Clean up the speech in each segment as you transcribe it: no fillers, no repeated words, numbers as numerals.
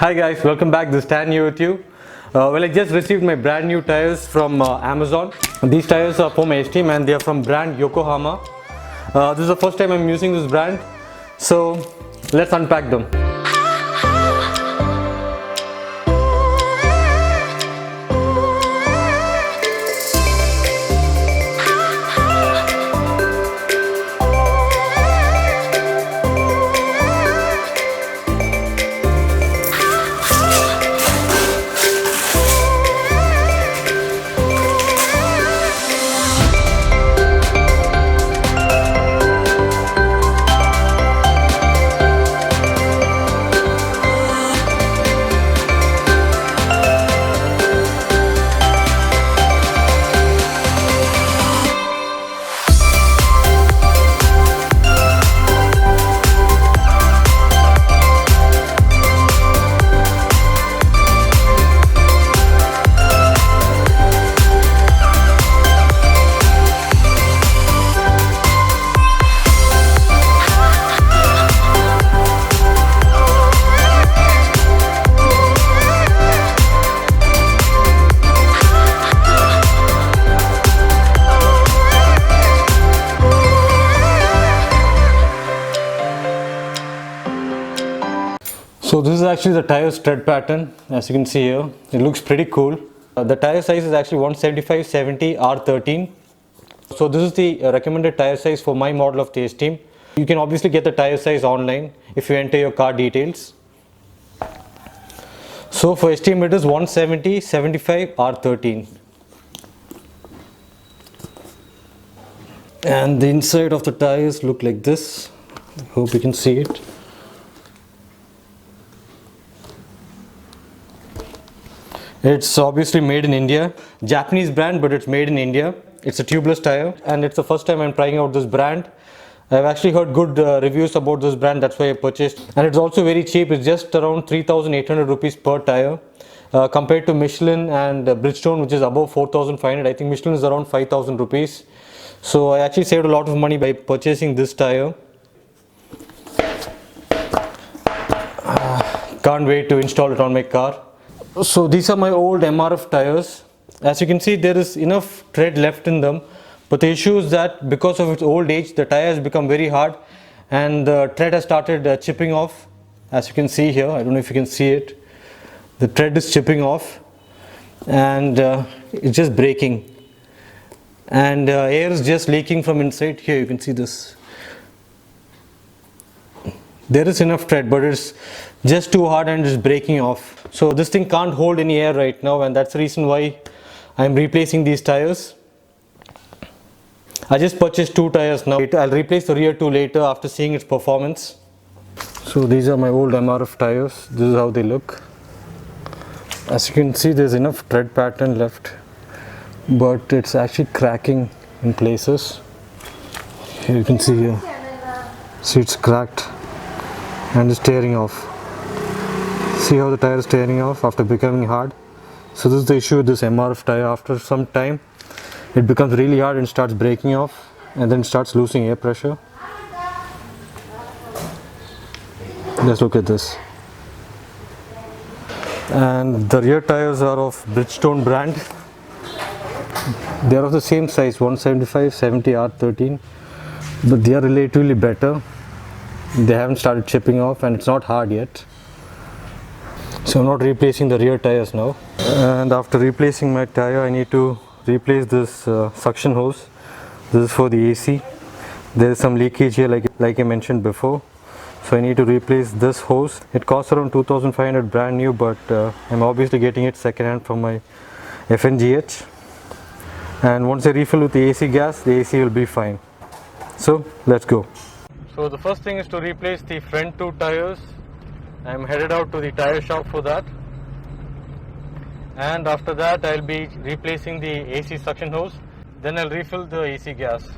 Hi guys, welcome back. This is Stan here with you. I just received my brand new tires from Amazon. These tires are from esteem and they are from brand Yokohama. This is the first time I'm using this brand, so let's unpack them. So this is actually the tire tread pattern, as you can see here. It looks pretty cool. The tire size is actually 175/70 R13. So this is the recommended tire size for my model of the Esteem. You can obviously get the tire size online if you enter your car details. So for Esteem it is 170/75 R13. And the inside of the tires look like this. I hope you can see it. It's obviously made in India, Japanese brand, but it's made in India. It's a tubeless tire and it's the first time I'm trying out this brand. I've actually heard good reviews about this brand, that's why I purchased. And it's also very cheap. It's just around 3,800 rupees per tire compared to Michelin and Bridgestone, which is above 4,500. I think Michelin is around 5,000 rupees. So I actually saved a lot of money by purchasing this tire. Can't wait to install it on my car. So these are my old MRF tires. As you can see, there is enough tread left in them, but the issue is that because of its old age, the tire has become very hard and the tread has started chipping off. As you can see here, I don't know if you can see it, the tread is chipping off and it's just breaking, and air is just leaking from inside. Here you can see this. There is enough tread, but it's just too hard and it's breaking off. So this thing can't hold any air right now, and that's the reason why I'm replacing these tires. I just purchased 2 tires now. I'll replace the rear 2 later after seeing its performance. So these are my old MRF tires. This is how they look. As you can see, there's enough tread pattern left, but it's actually cracking in places. Here you can see here. See, it's cracked and it's tearing off. See how the tire is tearing off after becoming hard. So this is the issue with this MRF tire. After some time it becomes really hard and starts breaking off, and then starts losing air pressure. Let's look at this. And the rear tires are of Bridgestone brand. They are of the same size, 175/70 R13, but they are relatively better. They haven't started chipping off and it's not hard yet. So I'm not replacing the rear tires now. And after replacing my tire, I need to replace this suction hose. This is for the AC. There is some leakage here, like I mentioned before. So I need to replace this hose. It costs around 2,500 brand new, but I'm obviously getting it second hand from my FNGH. And once I refill with the AC gas, the AC will be fine. So let's go. So the first thing is to replace the front 2 tires. I'm headed out to the tire shop for that. And after that I'll be replacing the AC suction hose. Then I'll refill the AC gas.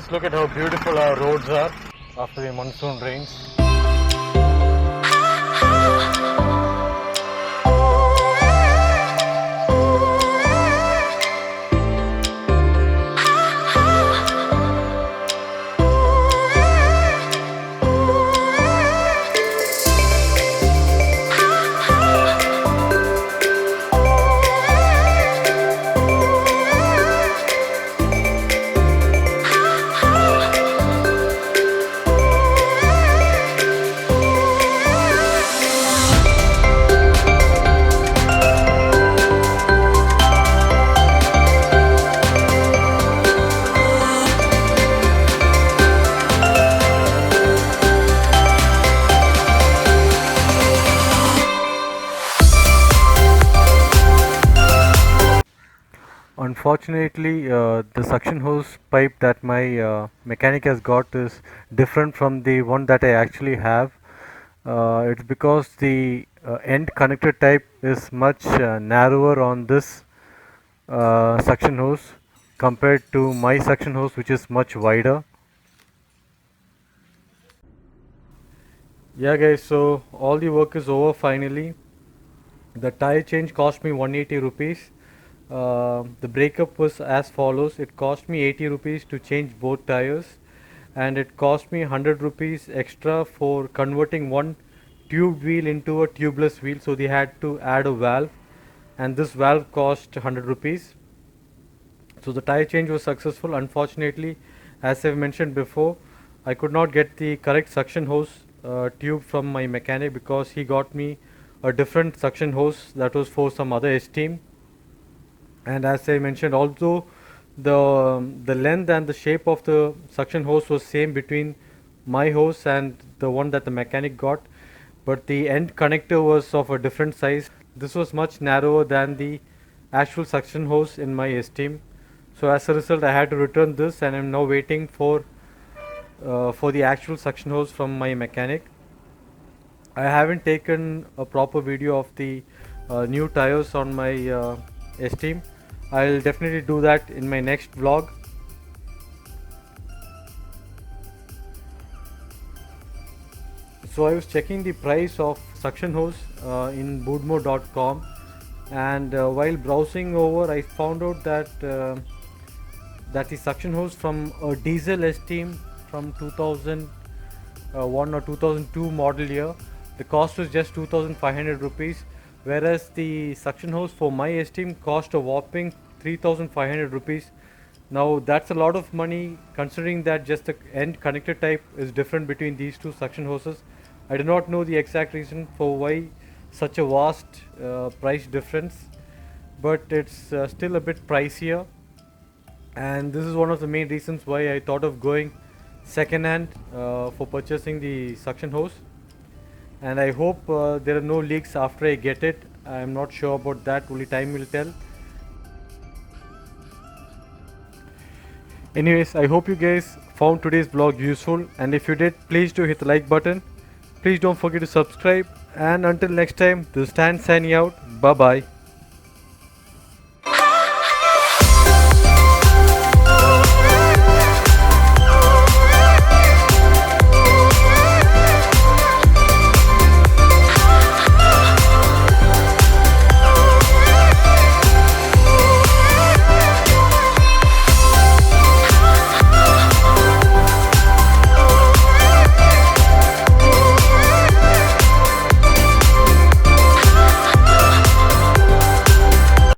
Just look at how beautiful our roads are after the monsoon rains. Unfortunately, the suction hose pipe that my mechanic has got is different from the one that I actually have. It's because the end connector type is much narrower on this suction hose compared to my suction hose, which is much wider. Yeah guys, so all the work is over finally. The tire change cost me 180 rupees. The breakup was as follows: it cost me 80 rupees to change both tires, and it cost me 100 rupees extra for converting one tube wheel into a tubeless wheel, so they had to add a valve, and this valve cost 100 rupees. So the tire change was successful. Unfortunately, as I've mentioned before, I could not get the correct suction hose tube from my mechanic because he got me a different suction hose that was for some other esteem. And as I mentioned, although the length and the shape of the suction hose was same between my hose and the one that the mechanic got, but the end connector was of a different size. This was much narrower than the actual suction hose in my esteem. So as a result, I had to return this, and I'm now waiting for the actual suction hose from my mechanic. I haven't taken a proper video of the new tires on my esteem. I'll definitely do that in my next vlog. So I was checking the price of suction hose in boodmo.com, and while browsing over, I found out that the suction hose from a diesel esteem from 2001 or 2002 model year, the cost was just 2500 rupees, whereas the suction hose for my esteem cost a whopping 3500 rupees. Now that's a lot of money considering that just the end connector type is different between these two suction hoses. I do not know the exact reason for why such a vast price difference, but it's still a bit pricier, and this is one of the main reasons why I thought of going second hand for purchasing the suction hose. And I hope there are no leaks after I get it. I am not sure about that, only time will tell. Anyways, I hope you guys found today's vlog useful, and if you did, please do hit the like button. Please don't forget to subscribe, and until next time, this is Stan signing out. Bye bye.